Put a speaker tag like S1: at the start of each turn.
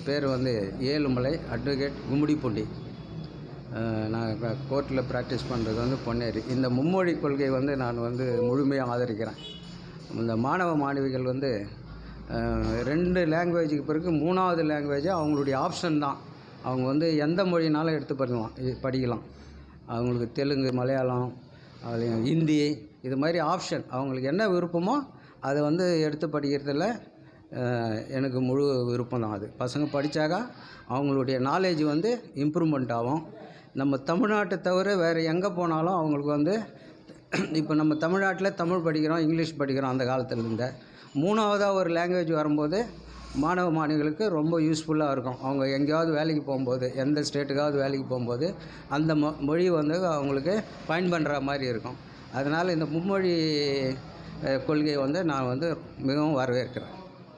S1: பேர் வந்து ஏழுமலை அட்வொகேட் கும்மிடிப்பூண்டி. நான் இப்போ கோர்ட்டில் ப்ராக்டிஸ் பண்ணுறது வந்து பொன்னேரி. இந்த மும்மொழி கொள்கை வந்து நான் வந்து முழுமையாக ஆதரிக்கிறேன். இந்த மாணவ மாணவிகள் வந்து 2 லாங்குவேஜுக்கு பிறகு 3வது லாங்குவேஜ் அவங்களுடைய ஆப்ஷன் தான். அவங்க வந்து எந்த மொழினாலும் எடுத்து படிக்கலாம். அவங்களுக்கு தெலுங்கு, மலையாளம், ஹிந்தி இது மாதிரி ஆப்ஷன் அவங்களுக்கு என்ன விருப்பமோ அதை வந்து எடுத்து படிக்கிறதுல எனக்கு முழு விருப்பம் தான். அது பசங்க படித்தாக்கா அவங்களுடைய நாலேஜ் வந்து இம்ப்ரூவ்மெண்ட் ஆகும். நம்ம தமிழ்நாட்டை தவிர வேறு எங்கே போனாலும் அவங்களுக்கு வந்து இப்போ நம்ம தமிழ்நாட்டில் தமிழ் படிக்கிறோம், இங்கிலீஷ் படிக்கிறோம். அந்த காலத்துலேருந்து 3வதாக ஒரு லாங்குவேஜ் வரும்போது மாணவ மாணவிகளுக்கு ரொம்ப யூஸ்ஃபுல்லாக இருக்கும். அவங்க எங்கேயாவது வேலைக்கு போகும்போது, எந்த ஸ்டேட்டுக்காவது வேலைக்கு போகும்போது அந்த மொழி வந்து அவங்களுக்கு பயன் பண்ணுற மாதிரி இருக்கும். அதனால் இந்த மும்மொழி கொள்கையை வந்து நான் வந்து மிகவும் வரவேற்கிறேன்.